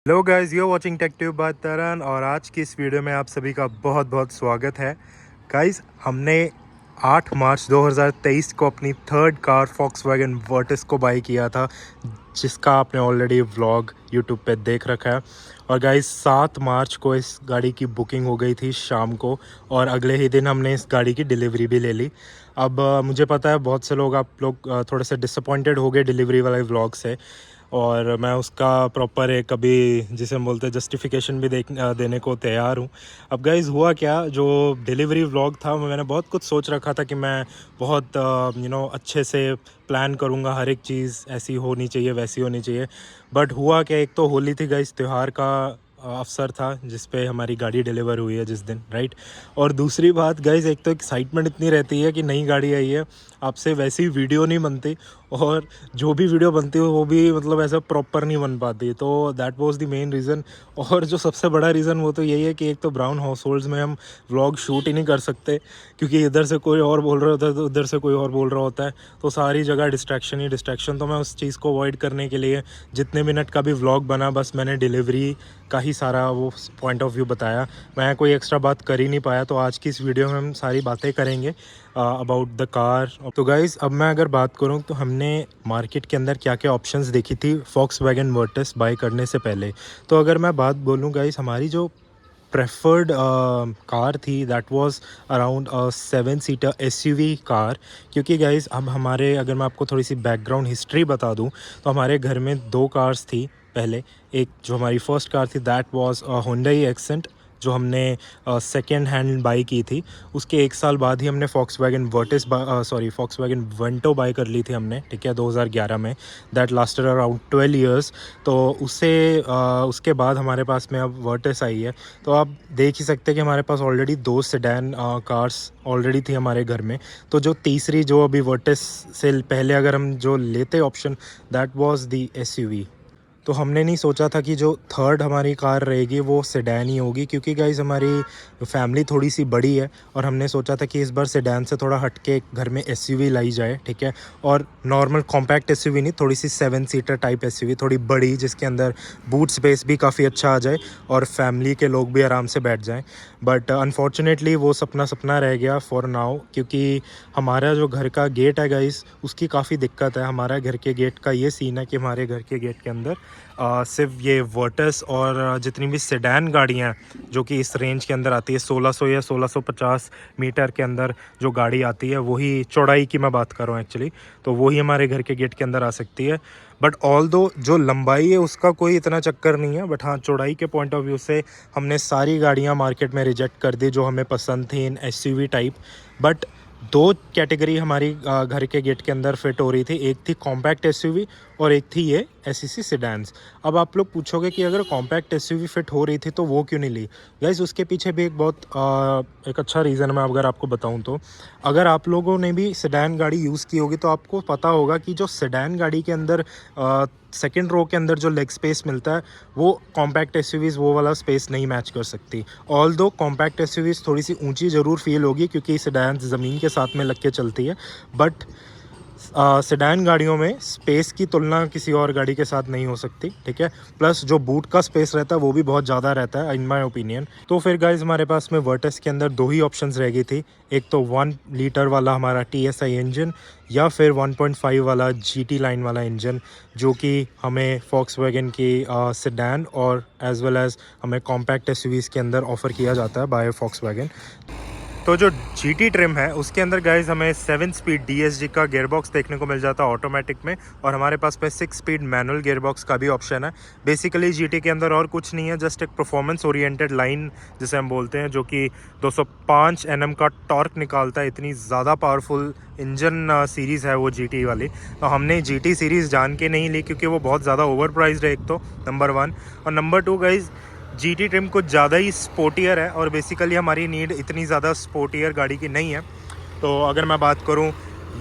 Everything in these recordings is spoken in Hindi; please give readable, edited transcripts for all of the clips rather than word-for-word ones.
Hello guys, you watching tech tube by Taran और आज की इस वीडियो में आप सभी का बहुत बहुत स्वागत है। गाइस, हमने 8 मार्च 2023 को अपनी थर्ड कार फॉक्सवैगन वर्टिस को बाई किया था, जिसका आपने ऑलरेडी व्लॉग यूट्यूब पे देख रखा है। और गाइस 7 मार्च को इस गाड़ी की बुकिंग हो गई थी शाम को, और अगले ही दिन हमने इस गाड़ी की डिलीवरी भी ले ली। अब मुझे पता है बहुत से लोग आप लोग थोड़े से डिसअपॉइंटेड हो गए डिलीवरी वाले व्लॉग से, और मैं उसका प्रॉपर एक अभी जिसे हम बोलते हैं जस्टिफिकेशन भी देने को तैयार हूँ। अब गाइज़ हुआ क्या, जो डिलीवरी व्लॉग था मैंने बहुत कुछ सोच रखा था कि मैं बहुत अच्छे से प्लान करूँगा, हर एक चीज़ ऐसी होनी चाहिए वैसी होनी चाहिए। बट हुआ क्या, एक तो होली थी गाइज़, त्यौहार का अवसर था जिस पे हमारी गाड़ी डिलीवर हुई है जिस दिन, राइट। और दूसरी बात गाइज़, एक तो एक्साइटमेंट इतनी रहती है कि नई गाड़ी आई है, आपसे वैसी वीडियो नहीं बनती, और जो भी वीडियो बनती है वो भी मतलब ऐसा प्रॉपर नहीं बन पाती। तो that was the main reason. और जो सबसे बड़ा रीज़न वो तो यही है कि एक तो ब्राउन हाउस होल्ड्स में हम व्लॉग शूट ही नहीं कर सकते, क्योंकि इधर से कोई और बोल रहा होता है तो उधर से कोई और बोल रहा होता है, तो सारी जगह डिस्ट्रैक्शन ही डिस्ट्रैक्शन। तो मैं उस चीज़ को अवॉइड करने के लिए जितने मिनट का भी व्लॉग बना, बस मैंने डिलीवरी का ही सारा वो पॉइंट ऑफ व्यू बताया। मैं कोई एक्स्ट्रा बात कर ही नहीं पाया, तो आज की इस वीडियो में हम सारी बातें करेंगे अबाउट द कार। तो गाइज़, अब मैं अगर बात करूं तो हमने मार्केट के अंदर क्या क्या ऑप्शंस देखी थी फॉक्सवैगन वर्टिस बाय करने से पहले। तो अगर मैं बात बोलूं गाइज़, हमारी जो प्रेफर्ड कार थी that was around 7 seater SUV car. क्योंकि गाइज़ अब हमारे, अगर मैं आपको थोड़ी सी बैकग्राउंड हिस्ट्री बता दूं, तो हमारे घर में 2 कार्स थी पहले। एक जो हमारी फर्स्ट कार थी दैट वाज हुंडई एक्सेंट, जो हमने सेकेंड हैंड बाई की थी। उसके 1 साल बाद ही हमने Volkswagen Vertus Volkswagen Vento buy कर ली थी हमने, ठीक है, 2011 में। That lasted around 12 years. तो उसके बाद हमारे पास में अब वर्टिस आई है। तो आप देख ही सकते हैं कि हमारे पास ऑलरेडी 2 सेडान कार्स ऑलरेडी थी हमारे घर में। तो जो तीसरी, जो अभी वर्टिस से पहले अगर हम जो लेते option, that was the SUV. तो हमने नहीं सोचा था कि जो थर्ड हमारी कार रहेगी वो सेडान ही होगी, क्योंकि गाइज़ हमारी फैमिली थोड़ी सी बड़ी है, और हमने सोचा था कि इस बार सेडान से थोड़ा हट के घर में एसयूवी लाई जाए, ठीक है। और नॉर्मल कॉम्पैक्ट एसयूवी नहीं, थोड़ी सी 7 सीटर टाइप एसयूवी, थोड़ी बड़ी, जिसके अंदर बूट स्पेस भी काफ़ी अच्छा आ जाए और फैमिली के लोग भी आराम से बैठ जाएँ। बट अनफॉर्चुनेटली वो सपना सपना रह गया फॉर नाउ, क्योंकि हमारा जो घर का गेट है गाइज़, उसकी काफ़ी दिक्कत है। हमारा घर के गेट का ये सीन है कि हमारे घर के गेट के अंदर सिर्फ ये वर्टिस और जितनी भी सेडान गाड़ियाँ हैं जो कि इस रेंज के अंदर आती है, 1600 या 1650 मीटर के अंदर जो गाड़ी आती है, वही चौड़ाई की मैं बात कर रहा हूँ एक्चुअली, तो वही हमारे घर के गेट के अंदर आ सकती है। बट ऑल दो जो लंबाई है उसका कोई इतना चक्कर नहीं है, बट हाँ, चौड़ाई के पॉइंट ऑफ व्यू से हमने सारी गाड़ियाँ मार्केट में रिजेक्ट कर दी जो हमें पसंद थी इन एसयूवी टाइप। बट 2 कैटेगरी हमारी घर के गेट के अंदर फिट हो रही थी, एक थी कॉम्पैक्ट एसयूवी और एक थी ये एसईसी सेडान्स। अब आप लोग पूछोगे कि अगर कॉम्पैक्ट एसयूवी फिट हो रही थी तो वो क्यों नहीं ली। गाइस, उसके पीछे भी एक बहुत एक अच्छा रीज़न है। मैं अगर आपको बताऊं तो, अगर आप लोगों ने भी सेडान गाड़ी यूज़ की होगी तो आपको पता होगा कि जो सेडान गाड़ी के अंदर सेकेंड रो के अंदर जो लेग स्पेस मिलता है, वो कॉम्पैक्ट एसयूवीज़ वो वाला स्पेस नहीं मैच कर सकती। ऑल दो कॉम्पैक्ट एसयूवीज़ थोड़ी सी ऊंची ज़रूर फील होगी क्योंकि सेडान ज़मीन के साथ में लग के चलती है, बट सेडान गाड़ियों में स्पेस की तुलना किसी और गाड़ी के साथ नहीं हो सकती, ठीक है। प्लस जो बूट का स्पेस रहता है वो भी बहुत ज़्यादा रहता है इन माय ओपिनियन। तो फिर गाइज हमारे पास में वर्टिस के अंदर 2 ही ऑप्शंस रह गई थी, एक तो 1 लीटर वाला हमारा TSI इंजन, या फिर 1.5 वाला GT लाइन वाला इंजन, जो कि हमें फॉक्सवैगन की सेडान और एज वेल एज हमें कॉम्पैक्ट एसयूवीज़ के अंदर ऑफ़र किया जाता है बाय फॉक्सवैगन। तो जो GT ट्रिम है उसके अंदर गाइज हमें 7 स्पीड DSG का गियरबॉक्स देखने को मिल जाता है ऑटोमेटिक में, और हमारे पास पे 6 स्पीड मैनुअल गियरबॉक्स का भी ऑप्शन है। बेसिकली GT के अंदर और कुछ नहीं है, जस्ट एक परफॉर्मेंस ओरिएंटेड लाइन जिसे हम बोलते हैं, जो कि 205 Nm का टॉर्क निकालता है। इतनी ज़्यादा पावरफुल इंजन सीरीज़ है वो GT वाली। तो हमने GT सीरीज़ जान के नहीं ली क्योंकि वो बहुत ज़्यादा ओवर प्राइस्ड है, एक तो नंबर 1, और नंबर 2 गाइज GT ट्रिम कुछ ज़्यादा ही स्पोर्टियर है, और बेसिकली हमारी नीड इतनी ज़्यादा स्पोर्टियर गाड़ी की नहीं है। तो अगर मैं बात करूं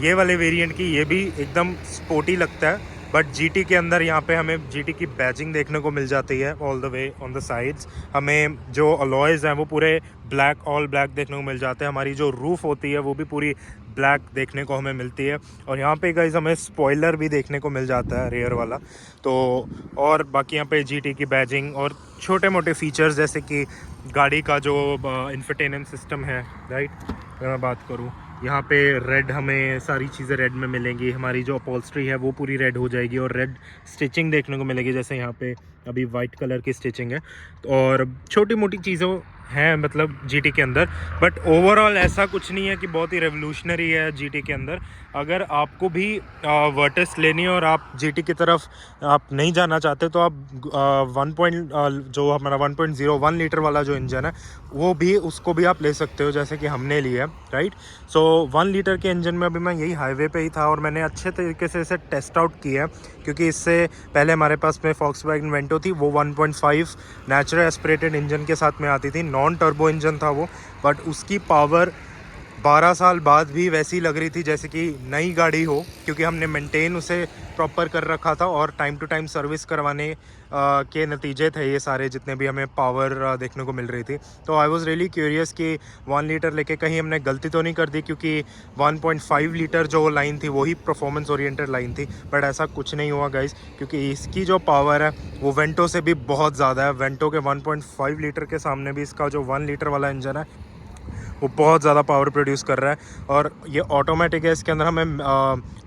ये वाले वेरिएंट की, ये भी एकदम स्पोर्टी लगता है, बट GT के अंदर यहाँ पे हमें GT की बैजिंग देखने को मिल जाती है all the way on the sides. हमें जो अलॉयज़ हैं वो पूरे ब्लैक, ऑल ब्लैक देखने को मिल जाते हैं। हमारी जो रूफ़ होती है वो भी पूरी ब्लैक देखने को हमें मिलती है। और यहाँ पे गाइस हमें स्पॉइलर भी देखने को मिल जाता है रेयर वाला। तो और बाकी यहाँ पे GT की बैजिंग और छोटे मोटे फीचर्स जैसे कि गाड़ी का जो इंफोटेनमेंट सिस्टम है, राइट, अगर मैं बात करूँ, यहाँ पे रेड, हमें सारी चीज़ें रेड में मिलेंगी। हमारी जो अपॉल्स्ट्री है वो पूरी रेड हो जाएगी और रेड स्टिचिंग देखने को मिलेगी, जैसे यहाँ पे अभी वाइट कलर की स्टिचिंग है। और छोटी मोटी चीज़ों हैं मतलब GT के अंदर, बट ओवरऑल ऐसा कुछ नहीं है कि बहुत ही रेवोल्यूशनरी है GT के अंदर। अगर आपको भी वर्टिस लेनी है और आप GT की तरफ आप नहीं जाना चाहते तो आप जो हमारा 1.01 लीटर वाला जो इंजन है वो भी, उसको भी आप ले सकते हो, जैसे कि हमने लिया है, राइट। सो 1 लीटर के इंजन में अभी मैं यही हाईवे पे ही था और मैंने अच्छे तरीके से इसे टेस्ट आउट किया है, क्योंकि इससे पहले हमारे पास में Volkswagen वेंटो थी, वो 1.5 नेचुरल एस्पिरेटेड इंजन के साथ में आती थी, नॉन टर्बो इंजन था वो, बट उसकी पावर 12 साल बाद भी वैसी लग रही थी जैसे कि नई गाड़ी हो, क्योंकि हमने मेंटेन उसे प्रॉपर कर रखा था और टाइम टू टाइम सर्विस करवाने के नतीजे थे ये सारे, जितने भी हमें पावर देखने को मिल रही थी। तो आई वाज रियली क्यूरियस कि 1 लीटर लेके कहीं हमने गलती तो नहीं कर दी, क्योंकि 1.5 लीटर जो लाइन थी वही परफॉर्मेंस ओरिएंटेड लाइन थी, बट ऐसा कुछ नहीं हुआ गाइस, क्योंकि इसकी जो पावर है वो वेंटो से भी बहुत ज़्यादा है। वेंटो के 1.5 लीटर के सामने भी इसका जो 1 लीटर वाला इंजन है वो बहुत ज़्यादा पावर प्रोड्यूस कर रहा है। और ये ऑटोमेटिक है, इसके अंदर हमें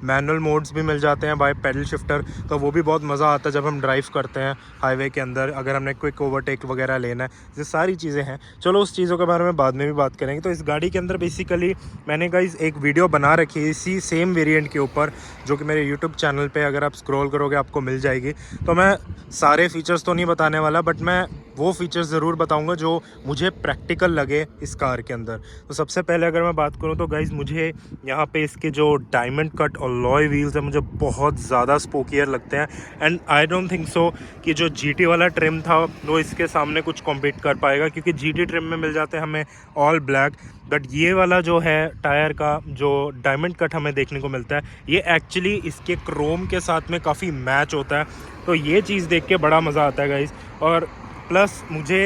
मैनुअल मोड्स भी मिल जाते हैं बाय पेडल शिफ्टर, तो वो भी बहुत मज़ा आता है जब हम ड्राइव करते हैं हाईवे के अंदर, अगर हमने क्विक ओवरटेक वगैरह लेना है। ये सारी चीज़ें हैं, चलो उस चीज़ों के बारे में बाद में भी बात करेंगे। तो इस गाड़ी के अंदर बेसिकली मैंने गाइस एक वीडियो बना रखी है इसी सेम वेरिएंट के ऊपर, जो कि मेरे यूट्यूब चैनल पर अगर आप स्क्रॉल करोगे आपको मिल जाएगी। तो मैं सारे फीचर्स तो नहीं बताने वाला, बट मैं वो फीचर्स ज़रूर बताऊँगा जो मुझे प्रैक्टिकल लगे इस कार के अंदर। तो सबसे पहले अगर मैं बात करूं तो गाइज़, मुझे यहाँ पे इसके जो डायमंड कट और लॉय व्हील्स हैं मुझे बहुत ज़्यादा स्पोकियर लगते हैं। And I don't think so कि जो GT वाला ट्रिम था वो इसके सामने कुछ कॉम्पीट कर पाएगा, क्योंकि GT ट्रिम में मिल जाते हैं हमें ऑल ब्लैक, बट ये वाला जो है टायर का जो डायमंड कट हमें देखने को मिलता है ये एक्चुअली इसके क्रोम के साथ में काफ़ी मैच होता है। तो ये चीज़ देख के बड़ा मज़ा आता है गाइज़। और प्लस मुझे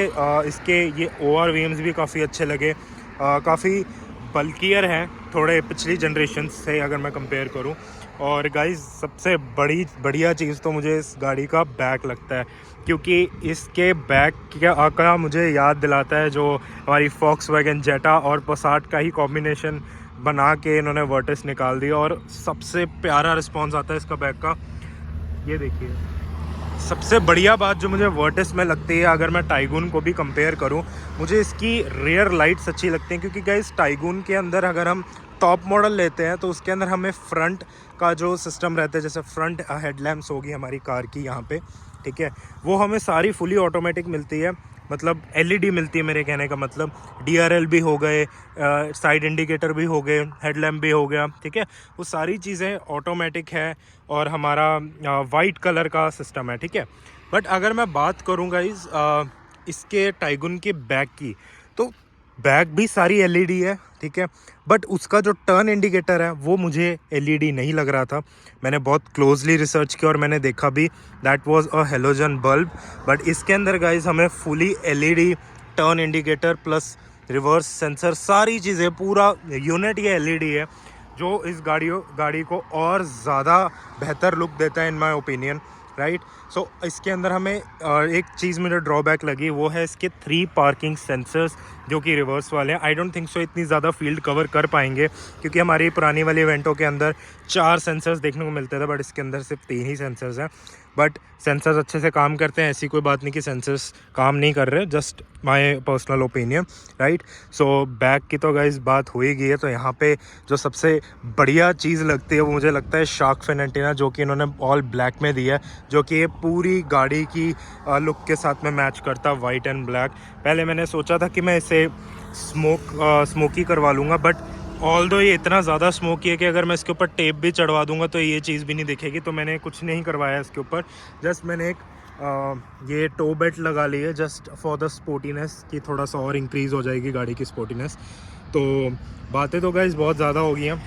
इसके ये ORVMs भी काफ़ी अच्छे लगे, काफ़ी बल्कियर हैं थोड़े पिछली जनरेशन से अगर मैं कंपेयर करूं। और गाइस सबसे बढ़िया चीज़ तो मुझे इस गाड़ी का बैक लगता है, क्योंकि इसके बैक का मुझे याद दिलाता है जो हमारी Volkswagen Jetta और Passat का ही कॉम्बिनेशन बना के इन्होंने वर्टिस निकाल दिया। और सबसे प्यारा रिस्पॉन्स आता है इसका बैक का, ये देखिए। सबसे बढ़िया बात जो मुझे वर्टिस में लगती है, अगर मैं टाइगून को भी कंपेयर करूं, मुझे इसकी रेयर लाइट्स अच्छी लगती हैं, क्योंकि गाइस टाइगून के अंदर अगर हम टॉप मॉडल लेते हैं तो उसके अंदर हमें फ्रंट का जो सिस्टम रहता है, जैसे फ्रंट हेडलैम्प्स होगी हमारी कार की यहाँ पे, ठीक है, वो हमें सारी फुली ऑटोमेटिक मिलती है, मतलब LED मिलती है। मेरे कहने का मतलब DRL भी हो गए, साइड इंडिकेटर भी हो गए, हेडलैम्प भी हो गया, ठीक है, वो सारी चीज़ें ऑटोमेटिक है और हमारा वाइट कलर का सिस्टम है, ठीक है। बट अगर मैं बात करूँ गाइस इसके टाइगून के बैक की, तो बैक भी सारी LED है, ठीक है, बट उसका जो टर्न इंडिकेटर है वो मुझे LED नहीं लग रहा था। मैंने बहुत क्लोजली रिसर्च किया और मैंने देखा भी, that was a halogen bulb. But इसके अंदर गाइस हमें fully LED turn indicator plus reverse sensor, सारी चीज़ें, पूरा यूनिट ये LED है, जो इस गाड़ी को और ज़्यादा बेहतर लुक देता है इन माय ओपिनियन, राइट। सो इसके अंदर हमें एक चीज़ मुझे ड्रॉबैक लगी, वो है इसके 3 पार्किंग सेंसर्स जो कि रिवर्स वाले हैं। आई डोंट थिंक सो इतनी ज़्यादा फील्ड कवर कर पाएंगे, क्योंकि हमारी पुरानी वाली इवेंटों के अंदर 4 सेंसर्स देखने को मिलते थे, बट इसके अंदर सिर्फ 3 ही सेंसर्स हैं। बट सेंसर्स अच्छे से काम करते हैं, ऐसी कोई बात नहीं कि सेंसर्स काम नहीं कर रहे, just my personal opinion, right. So back की तो गाइस बात हो ही गई है। तो यहाँ पे जो सबसे बढ़िया चीज़ लगती है वो मुझे लगता है शार्क फिन एंटीना, जो कि इन्होंने ऑल ब्लैक में दिया है, जो कि ये पूरी गाड़ी की लुक के साथ में मैच करता, वाइट एंड ब्लैक। पहले मैंने सोचा था कि मैं इसे स्मोकी करवा लूँगा, बट ऑल्दो ये इतना ज़्यादा स्मोकी है कि अगर मैं इसके ऊपर टेप भी चढ़वा दूंगा तो ये चीज़ भी नहीं दिखेगी, तो मैंने कुछ नहीं करवाया इसके ऊपर। जस्ट मैंने एक ये टो बेल्ट लगा ली है, जस्ट फॉर द स्पोर्टीनेस, कि थोड़ा सा और इंक्रीज़ हो जाएगी गाड़ी की स्पोर्टीनेस। तो बातें तो गाइस बहुत ज़्यादा हो गई हैं,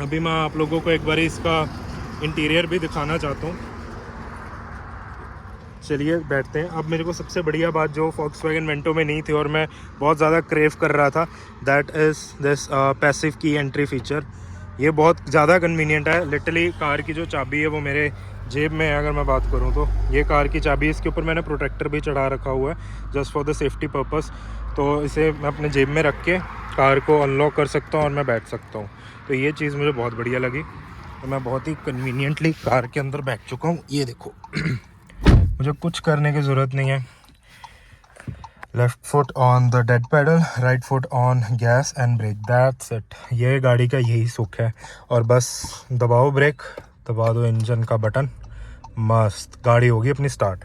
अभी मैं आप लोगों को एक बार इसका इंटीरियर भी दिखाना चाहता हूँ। चलिए बैठते हैं। अब मेरे को सबसे बढ़िया बात जो Volkswagen वेंटो में नहीं थी और मैं बहुत ज़्यादा क्रेव कर रहा था, दैट इज़ दिस पैसिव की एंट्री फीचर। ये बहुत ज़्यादा कन्वीनियंट है। लिटरली कार की जो चाबी है वो मेरे जेब में है। अगर मैं बात करूँ तो ये कार की चाबी है, इसके ऊपर मैंने प्रोटेक्टर भी चढ़ा रखा हुआ है just for the safety purpose. तो इसे मैं अपने जेब में रख के कार को अनलॉक कर सकता हूँ और मैं बैठ सकता हूँ। तो ये चीज़ मुझे बहुत बढ़िया लगी। तो मैं बहुत ही कन्वीनियंटली कार के अंदर बैठ चुका हूँ। ये देखो मुझे कुछ करने की ज़रूरत नहीं है। Left foot on the dead pedal, right foot on gas and brake, that's it. ये गाड़ी का यही सुख है। और बस दबाओ ब्रेक, दबा दो इंजन का बटन, मस्त गाड़ी होगी अपनी स्टार्ट।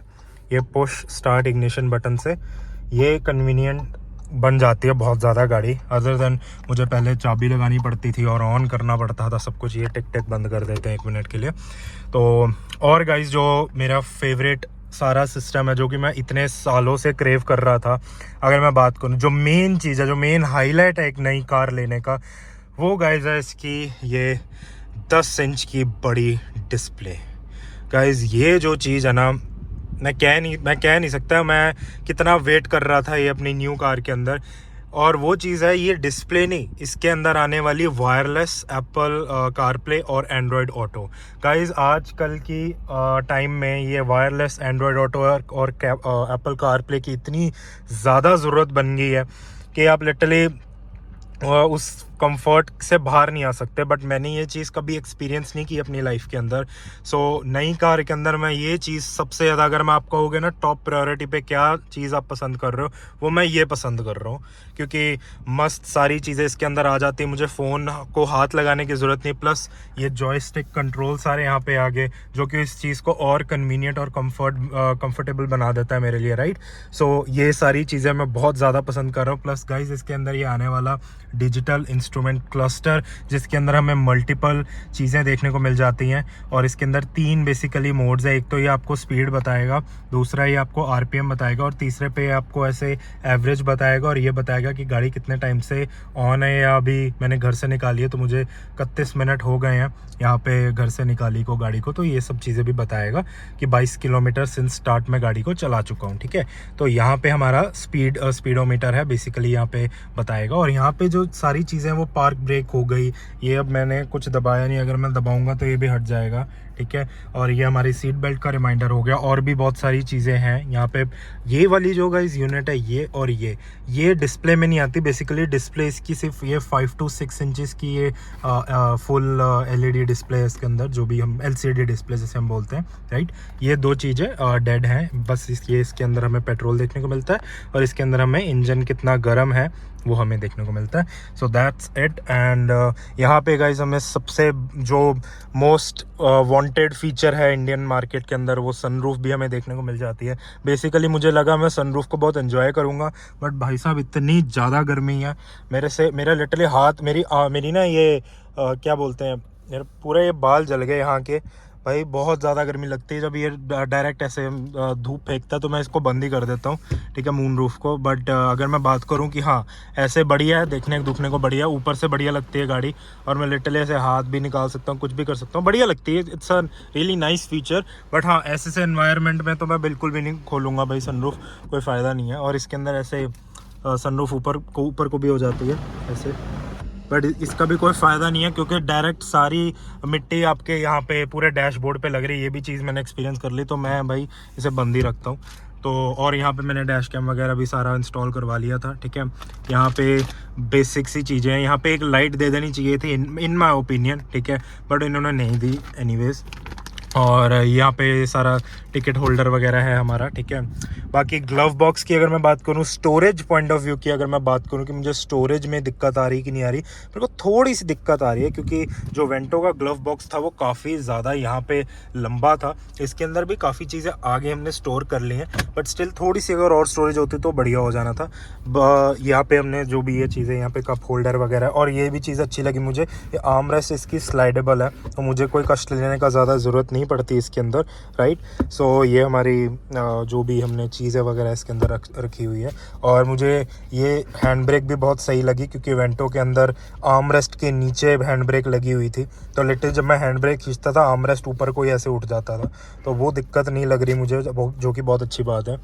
ये पुश स्टार्ट इग्निशन बटन से ये कन्वीनियंट बन जाती है बहुत ज़्यादा गाड़ी। अदर देन मुझे पहले चाबी लगानी पड़ती थी और ऑन करना पड़ता था सब कुछ। ये टिक टिक बंद कर देते हैं 1 मिनट के लिए। तो और गाइस जो मेरा फेवरेट सारा सिस्टम है जो कि मैं इतने सालों से क्रेव कर रहा था, अगर मैं बात करूं जो मेन चीज़ है, जो मेन हाईलाइट है एक नई कार लेने का, वो गाइस है इसकी ये 10 इंच की बड़ी डिस्प्ले। गाइस ये जो चीज़ है ना, मैं कह नहीं सकता मैं कितना वेट कर रहा था ये अपनी न्यू कार के अंदर। और वो चीज़ है ये डिस्प्ले नहीं, इसके अंदर आने वाली वायरलेस एप्पल कारप्ले और एंड्रॉयड ऑटो। गाइस आजकल की टाइम में ये वायरलेस एंड्रॉयड ऑटो और एप्पल कारप्ले की इतनी ज़्यादा ज़रूरत बन गई है कि आप लिटरली उस कंफर्ट से बाहर नहीं आ सकते। बट मैंने ये चीज़ कभी एक्सपीरियंस नहीं की अपनी लाइफ के अंदर। सो नई कार के अंदर मैं ये चीज़ सबसे ज़्यादा, अगर मैं आपको कहोगे ना टॉप प्रायोरिटी पे क्या चीज़ आप पसंद कर रहे हो, वो मैं ये पसंद कर रहा हूँ। क्योंकि मस्त सारी चीज़ें इसके अंदर आ जाती है, मुझे फ़ोन को हाथ लगाने की ज़रूरत नहीं। प्लस ये जॉयस्टिक कंट्रोल सारे यहाँ पे आ गए जो कि इस चीज़ को और कन्वीनियंट और कंफर्टेबल बना देता है मेरे लिए, राइट। सो ये सारी चीज़ें मैं बहुत ज़्यादा पसंद कर रहा हूँ। प्लस गाइज इसके अंदर ये आने वाला डिजिटल इंस्ट्रूमेंट क्लस्टर, जिसके अंदर हमें मल्टीपल चीज़ें देखने को मिल जाती हैं। और इसके अंदर 3 बेसिकली मोड्स है। एक तो ये आपको स्पीड बताएगा, दूसरा ये आपको आरपीएम बताएगा, और तीसरे पे आपको ऐसे एवरेज बताएगा और ये बताएगा कि गाड़ी कितने टाइम से ऑन है, या अभी मैंने घर से निकाली है तो मुझे 31 मिनट हो गए हैं यहाँ पे घर से निकाली को गाड़ी को। तो ये सब चीज़ें भी बताएगा कि 22 किलोमीटर सिंस स्टार्ट में गाड़ी को चला चुका हूँ, ठीक है। तो यहाँ पे हमारा स्पीडोमीटर है बेसिकली यहाँ पे बताएगा। और यहाँ पे जो सारी चीज़ें वो पार्क ब्रेक हो गई, ये अब मैंने कुछ दबाया नहीं, अगर मैं दबाऊंगा तो ये भी हट जाएगा, ठीक है। और ये हमारी सीट बेल्ट का रिमाइंडर हो गया। और भी बहुत सारी चीज़ें हैं यहाँ पे। ये वाली जो गाइस यूनिट है ये, और ये डिस्प्ले में नहीं आती। बेसिकली डिस्प्ले इसकी सिर्फ ये 5 to 6 इंचज़ की ये फुल एलईडी डिस्प्ले है इसके अंदर, जो भी हम एलसीडी डिस्प्ले जैसे हम बोलते हैं, राइट। ये 2 चीज़ें डेड हैं बस। इसके अंदर हमें पेट्रोल देखने को मिलता है और इसके अंदर हमें इंजन कितना गर्म है वो हमें देखने को मिलता है। So that's it. एंड यहाँ पे गाइज हमें सबसे जो मोस्ट वांटेड फीचर है इंडियन मार्केट के अंदर, वो सनरूफ भी हमें देखने को मिल जाती है। बेसिकली मुझे लगा मैं सनरूफ को बहुत एंजॉय करूँगा, बट भाई साहब इतनी ज़्यादा गर्मी है मेरा लिटरली हाथ, मेरी ना ये क्या बोलते हैं, मेरे पूरे ये बाल जल गए यहाँ के। भाई बहुत ज़्यादा गर्मी लगती है जब ये डायरेक्ट ऐसे धूप फेंकता है, तो मैं इसको बंद ही कर देता हूँ, ठीक है, मून रूफ को। बट अगर मैं बात करूँ कि हाँ ऐसे बढ़िया है, देखने दुखने को बढ़िया, ऊपर से बढ़िया लगती है गाड़ी, और मैं लिटरली ऐसे हाथ भी निकाल सकता हूँ, कुछ भी कर सकता हूँ, बढ़िया लगती है। It's a really nice feature. But हाँ ऐसे एनवायरनमेंट में तो मैं बिल्कुल भी नहीं खोलूँगा भाई सनरूफ, कोई फ़ायदा नहीं है। और इसके अंदर ऐसे सनरूफ ऊपर को भी हो जाती है ऐसे, बट इसका भी कोई फ़ायदा नहीं है क्योंकि डायरेक्ट सारी मिट्टी आपके यहाँ पे पूरे डैशबोर्ड पे लग रही है। ये भी चीज़ मैंने एक्सपीरियंस कर ली, तो मैं भाई इसे बंद ही रखता हूँ। तो और यहाँ पे मैंने डैश कैम वगैरह भी सारा इंस्टॉल करवा लिया था, ठीक है। यहाँ पे बेसिक सी चीज़ें हैं। यहाँ पे एक लाइट दे देनी चाहिए थी इन माई ओपिनियन, ठीक है, बट इन्होंने नहीं दी एनीवेज। और यहाँ पे सारा टिकट होल्डर वगैरह है हमारा, ठीक है। बाकी ग्लव बॉक्स की अगर मैं बात करूँ, स्टोरेज पॉइंट ऑफ व्यू की अगर मैं बात करूँ कि मुझे स्टोरेज में दिक्कत आ रही कि नहीं आ रही, मेरे को थोड़ी सी दिक्कत आ रही है क्योंकि जो वेंटो का ग्लव बॉक्स था वो काफ़ी ज़्यादा यहाँ पे लंबा था। इसके अंदर भी काफ़ी चीज़ें आगे हमने स्टोर कर ली हैं, बट स्टिल थोड़ी सी अगर और स्टोरेज होती तो बढ़िया हो जाना था। यहाँ पे हमने जो भी ये चीज़ें, यहाँ पे कप होल्डर वगैरह, और ये भी चीज़ अच्छी लगी मुझे, ये आर्म रेस्ट इसकी स्लाइडेबल है, तो मुझे कोई कष्ट लेने का ज़्यादा ज़रूरत नहीं। नहीं पड़ती इसके अंदर, राइट। सो ये हमारी जो भी हमने चीज़ें वगैरह इसके अंदर रखी हुई है। और मुझे ये हैंड ब्रेक भी बहुत सही लगी, क्योंकि वेंटो के अंदर आर्म रेस्ट के नीचे हैंड ब्रेक लगी हुई थी, तो लिटिल जब मैं हैंड ब्रेक खींचता था आर्म रेस्ट ऊपर को ही ऐसे उठ जाता था, तो वो दिक्कत नहीं लग रही मुझे, जो कि बहुत अच्छी बात है।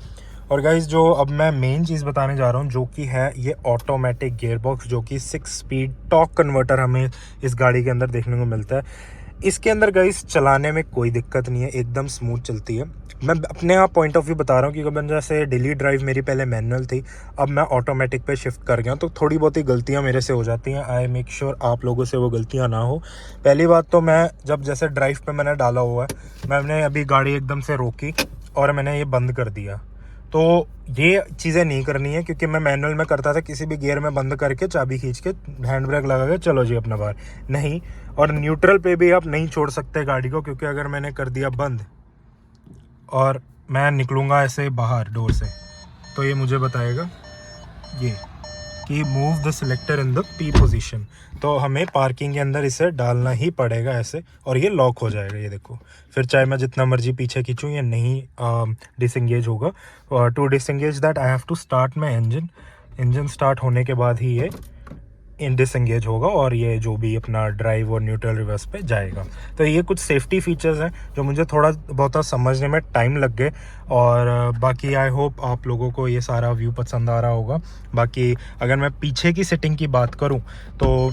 और गाइस जो अब मैं मेन चीज़ बताने जा रहा हूँ, जो कि है ये ऑटोमेटिक गियर बॉक्स, जो कि 6 स्पीड टॉर्क कन्वर्टर हमें इस गाड़ी के अंदर देखने को मिलता है। इसके अंदर गाइस चलाने में कोई दिक्कत नहीं है, एकदम स्मूथ चलती है। मैं अपने आप पॉइंट ऑफ व्यू बता रहा हूँ, क्योंकि मैं जैसे डेली ड्राइव मेरी पहले मैनुअल थी, अब मैं ऑटोमेटिक पे शिफ्ट कर गया हूँ, तो थोड़ी बहुत ही गलतियाँ मेरे से हो जाती हैं। आई मेक श्योर आप लोगों से वो गलतियाँ ना हो। पहली बात तो मैं जब जैसे ड्राइव पे मैंने डाला हुआ है, मैंने अभी गाड़ी एकदम से रोकी और मैंने ये बंद कर दिया, तो ये चीज़ें नहीं करनी है, क्योंकि मैं मैनुअल में करता था, किसी भी गियर में बंद करके चाबी खींच के हैंड ब्रेक लगा के चलो जी अपना बाहर, नहीं। और न्यूट्रल पे भी आप नहीं छोड़ सकते गाड़ी को, क्योंकि अगर मैंने कर दिया बंद और मैं निकलूँगा ऐसे बाहर डोर से, तो ये मुझे बताएगा ये कि move the selector in the P position, तो हमें पार्किंग के अंदर इसे डालना ही पड़ेगा ऐसे, और ये लॉक हो जाएगा। ये देखो, फिर चाहे मैं जितना मर्जी पीछे खींचूँ ये नहीं डिसंगेज होगा। To disengage that I have to start my engine start होने के बाद ही ये डिसंगेज होगा, और ये जो भी अपना ड्राइव और न्यूट्रल रिवर्स पे जाएगा। तो ये कुछ सेफ्टी फीचर्स हैं जो मुझे थोड़ा बहुत समझने में टाइम लग गए, और बाकी आई होप आप लोगों को ये सारा व्यू पसंद आ रहा होगा। बाकी अगर मैं पीछे की सेटिंग की बात करूं, तो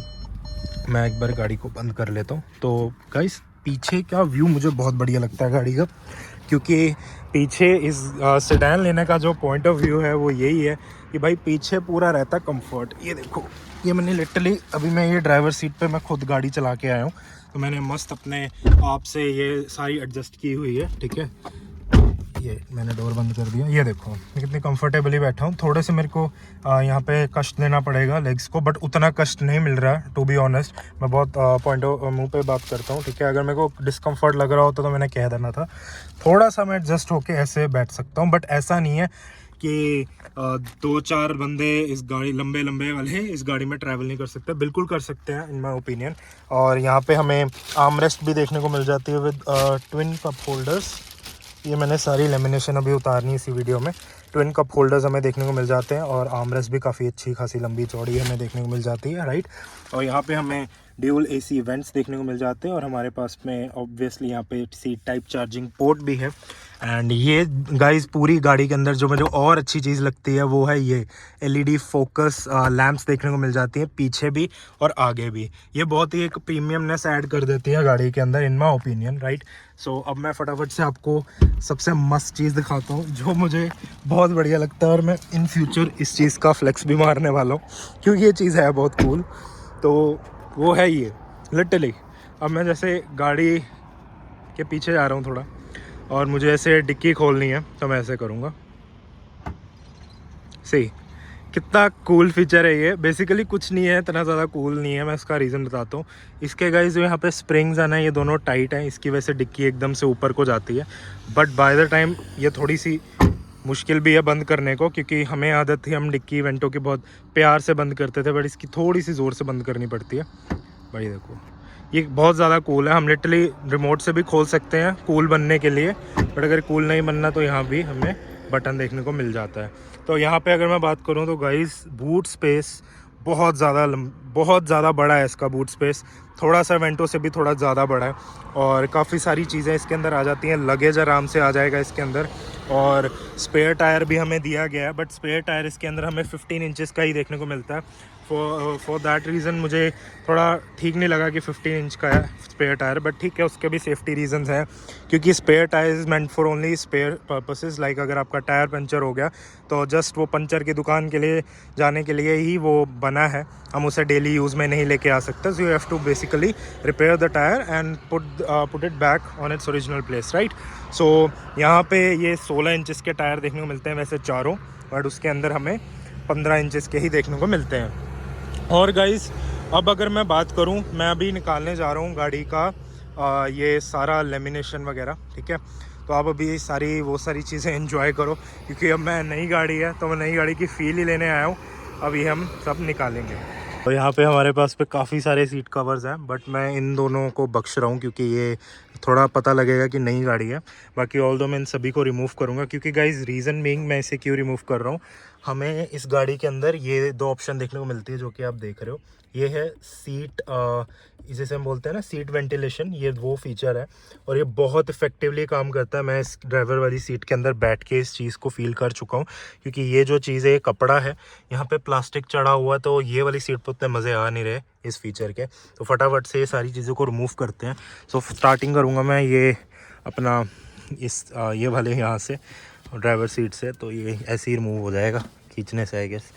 मैं एक बार गाड़ी को बंद कर लेता हूं। तो गाइस पीछे का व्यू मुझे बहुत बढ़िया लगता है गाड़ी का, क्योंकि पीछे इस सेडान लेने का जो पॉइंट ऑफ व्यू है वो यही है कि भाई पीछे पूरा रहता कंफर्ट। ये देखो, ये मैंने लिटरली अभी मैं ये ड्राइवर सीट पे मैं खुद गाड़ी चला के आया हूँ, तो मैंने मस्त अपने आप से ये सारी एडजस्ट की हुई है, ठीक है। ये मैंने डोर बंद कर दिया, ये देखो मैं कितनी कंफर्टेबली बैठा हूँ। थोड़े से मेरे को यहाँ पे कष्ट देना पड़ेगा लेग्स को, बट उतना कष्ट नहीं मिल रहा है, टू बी ऑनेस्ट। मैं बहुत पॉइंट मुंह पे बात करता हूँ, ठीक है। अगर मेरे को डिस्कम्फर्ट लग रहा होता तो मैंने कह देना था। थोड़ा सा मैं एडजस्ट होके ऐसे बैठ सकता हूँ, बट ऐसा नहीं है कि 2-4 बंदे इस गाड़ी लंबे वाले इस गाड़ी में ट्रैवल नहीं कर सकते। बिल्कुल कर सकते हैं इन माय ओपिनियन। और यहाँ पे हमें आर्मरेस्ट भी देखने को मिल जाती है विद ट्विन कप होल्डर्स। ये मैंने सारी लेमिनेशन अभी उतारनी है इसी वीडियो में। ट्विन कप होल्डर्स हमें देखने को मिल जाते हैं, और आर्मरेस्ट भी काफ़ी अच्छी खासी लंबी चौड़ी हमें देखने को मिल जाती है, राइट। और यहाँ पे हमें ड्यूल एसी वेंट्स देखने को मिल जाते हैं, और हमारे पास में ऑब्वियसली यहाँ पे सी टाइप चार्जिंग पोर्ट भी है। एंड ये गाइस पूरी गाड़ी के अंदर जो मुझे और अच्छी चीज़ लगती है वो है ये एलईडी फोकस लैंप्स देखने को मिल जाती है, पीछे भी और आगे भी। ये बहुत ही एक प्रीमियमनेस ऐड कर देती है गाड़ी के अंदर, इन माय ओपिनियन, राइट। सो अब मैं फटाफट से आपको सबसे मस्त चीज़ दिखाता हूँ जो मुझे बहुत बढ़िया लगता है, और मैं इन फ्यूचर इस चीज़ का फ्लेक्स भी मारने वाला हूँ, क्योंकि ये चीज़ है बहुत कूल। तो वो है ये लिटरली। अब मैं जैसे गाड़ी के पीछे जा रहा हूँ थोड़ा, और मुझे ऐसे डिक्की खोलनी है, तो मैं ऐसे करूँगा। सही, कितना कूल फीचर है ये। बेसिकली कुछ नहीं है, इतना ज़्यादा कूल नहीं है, मैं इसका रीज़न बताता हूँ। इसके गाइस जो यहाँ पे स्प्रिंग्स है ना, ये दोनों टाइट हैं, इसकी वजह से डिक्की एकदम से ऊपर को जाती है। बट बाय द टाइम ये थोड़ी सी मुश्किल भी है बंद करने को, क्योंकि हमें आदत थी, हम डिक्की वेंटो की बहुत प्यार से बंद करते थे, बट इसकी थोड़ी सी ज़ोर से बंद करनी पड़ती है। भाई देखो, ये बहुत ज़्यादा कूल है। हम लिटरली रिमोट से भी खोल सकते हैं कूल बनने के लिए, बट अगर कूल नहीं बनना तो यहाँ भी हमें बटन देखने को मिल जाता है। तो यहाँ पे अगर मैं बात करूँ तो गाइस बूट स्पेस बहुत ज़्यादा बड़ा है इसका बूट स्पेस, थोड़ा सा वेंटो से भी थोड़ा ज़्यादा बड़ा है, और काफ़ी सारी चीज़ें इसके अंदर आ जाती हैं। लगेज आराम से आ जाएगा इसके अंदर, और स्पेयर टायर भी हमें दिया गया है, बट स्पेयर टायर इसके अंदर हमें 15 इंचेस का ही देखने को मिलता है। फॉर दैट रीज़न मुझे थोड़ा ठीक नहीं लगा कि 15 इंच का है स्पेयर टायर, बट ठीक है, उसके भी सेफ्टी रीजंस हैं, क्योंकि spare tyre is meant for only spare purposes. Like अगर आपका टायर पंचर हो गया तो जस्ट वो पंचर की दुकान के लिए जाने के लिए ही वो बना है, हम उसे डेली यूज़ में नहीं लेके आ सकते। So you have to basically repair the tyre and put it back on its original place, right. So यहाँ पे ये 16 इंचेस के टायर देखने को मिलते हैं वैसे चारों, बट उसके अंदर हमें 15 इंचेस के ही देखने को मिलते हैं। और गाइस अब अगर मैं बात करूं, मैं अभी निकालने जा रहा हूं गाड़ी का ये सारा लेमिनेशन वगैरह, ठीक है। तो आप अभी वो सारी चीज़ें एंजॉय करो, क्योंकि अब मैं नई गाड़ी है तो मैं नई गाड़ी की फ़ील ही लेने आया हूं। अभी हम सब निकालेंगे। तो यहाँ पे हमारे पास पे काफ़ी सारे सीट कवर्स हैं, बट मैं इन दोनों को बख्श रहा हूँ क्योंकि ये थोड़ा पता लगेगा कि नई गाड़ी है। बाकी ऑल दो मैं इन सभी को रिमूव करूँगा, क्योंकि गाइज रीज़न बीइंग मैं इसे क्यों रिमूव कर रहा हूँ, हमें इस गाड़ी के अंदर ये दो ऑप्शन देखने को मिलती है जो कि आप देख रहे हो। ये है सीट, जिसे हम बोलते हैं ना सीट वेंटिलेशन, ये वो फीचर है और ये बहुत इफेक्टिवली काम करता है। मैं इस ड्राइवर वाली सीट के अंदर बैठ के इस चीज़ को फील कर चुका हूँ, क्योंकि ये जो चीज़ है ये कपड़ा है, यहाँ पे प्लास्टिक चढ़ा हुआ, तो ये वाली सीट पर उतने मज़े आ नहीं रहे इस फीचर के। तो फटाफट से ये सारी चीज़ों को रिमूव करते हैं। सो स्टार्टिंग करूँगा मैं ये अपना ये वाले यहाँ से ड्राइवर सीट से, तो ये ऐसे ही रिमूव हो जाएगा खींचने से आई गेस।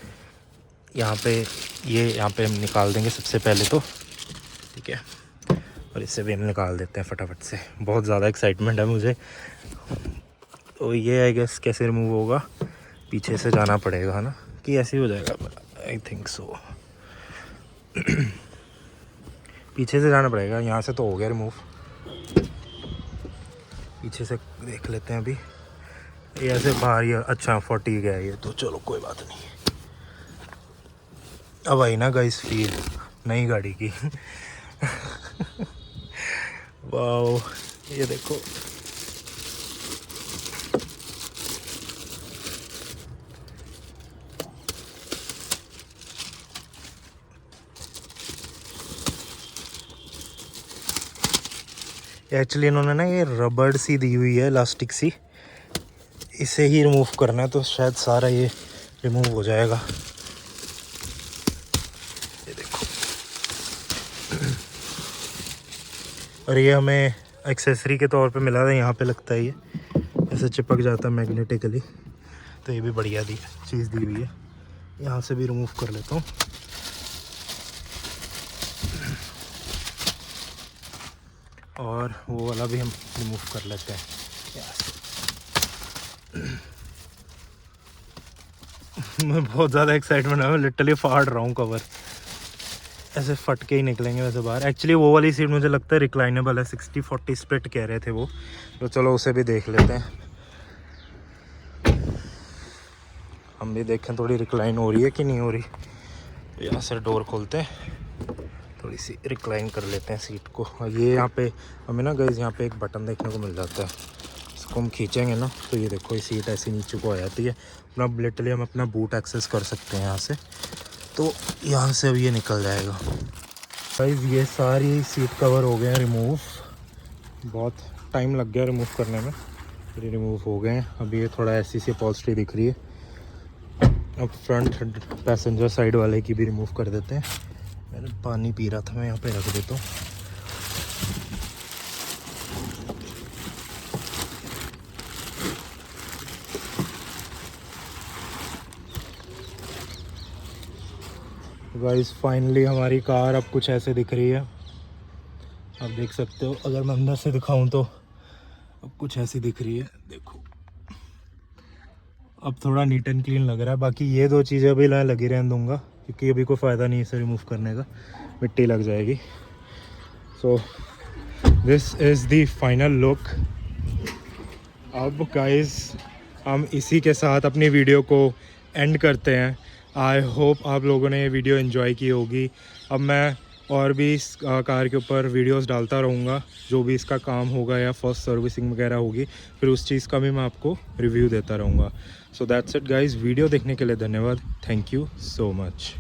यहाँ पे हम निकाल देंगे सबसे पहले तो, ठीक है, और इससे भी हम निकाल देते हैं फटाफट से। बहुत ज़्यादा एक्साइटमेंट है मुझे। तो ये आई गेस कैसे रिमूव होगा, पीछे से जाना पड़ेगा है ना, कि ऐसे ही हो जाएगा, आई थिंक सो। पीछे से जाना पड़ेगा, यहाँ से तो हो गया रिमूव, पीछे से देख लेते हैं अभी। ये ऐसे बाहर ही, अच्छा 40 गया ये तो, चलो कोई बात नहीं। अब आई ना गाइस फील नई गाड़ी की। वाओ, ये देखो एक्चुअली इन्होंने ना ये रबड़ सी दी हुई है, इलास्टिक सी, इसे ही रिमूव करना है, तो शायद सारा ये रिमूव हो जाएगा। ये देखो, और ये हमें एक्सेसरी के तौर पे मिला था, यहाँ पे लगता है ये ऐसे चिपक जाता है मैग्नेटिकली, तो ये भी बढ़िया चीज़ दी हुई है। यहाँ से भी रिमूव कर लेता हूँ। और वो वाला भी हम रिमूव कर लेते हैं यहाँ से। मैं बहुत ज़्यादा एक्साइटमेंट है, मैं लिटरली फाड़ रहा हूँ कवर, ऐसे फट के ही निकलेंगे वैसे बाहर। एक्चुअली वो वाली सीट मुझे लगता है रिक्लाइनेबल है, 60-40 स्प्लिट कह रहे थे वो, तो चलो उसे भी देख लेते हैं, हम भी देखें थोड़ी रिक्लाइन हो रही है कि नहीं हो रही। तो यहाँ से डोर खोलते हैं, थोड़ी सी रिक्लाइन कर लेते हैं सीट को। ये यहाँ पे हमें ना गाइस यहाँ पे एक बटन देखने को मिल जाता है, इसको हम खींचेंगे ना तो ये देखो ये सीट ऐसी नीचे को आ जाती है। अपना लिटरली हम अपना बूट एक्सेस कर सकते हैं यहाँ से, तो यहाँ से अब ये निकल जाएगा। गाइस ये सारी सीट कवर हो गए हैं रिमूव, बहुत टाइम लग गया रिमूव करने में, फिर रिमूव हो गए हैं। अब ये थोड़ा ऐसी सी अपॉल्स्ट्री दिख रही है। अब फ्रंट पैसेंजर साइड वाले की भी रिमूव कर देते हैं। मैंने पानी पी रहा था, मैं यहाँ पे रख देता हूँ। गाइस फाइनली हमारी कार अब कुछ ऐसे दिख रही है, आप देख सकते हो। अगर मैं अंदर से दिखाऊं तो अब कुछ ऐसी दिख रही है, देखो अब थोड़ा नीट एंड क्लीन लग रहा है। बाकी ये दो चीज़ें अभी मैं लगी रहने दूंगा, क्योंकि अभी कोई फ़ायदा नहीं है इसे रिमूव करने का, मिट्टी लग जाएगी। So this is the final look. अब गाइस हम इसी के साथ अपनी वीडियो को एंड करते हैं। आई होप आप लोगों ने ये वीडियो एंजॉय की होगी। अब मैं और भी इस कार के ऊपर वीडियोस डालता रहूँगा, जो भी इसका काम होगा या फर्स्ट सर्विसिंग वगैरह होगी, फिर उस चीज़ का भी मैं आपको रिव्यू देता रहूँगा। So that's it guys, video देखने के लिए धन्यवाद, थैंक यू सो मच।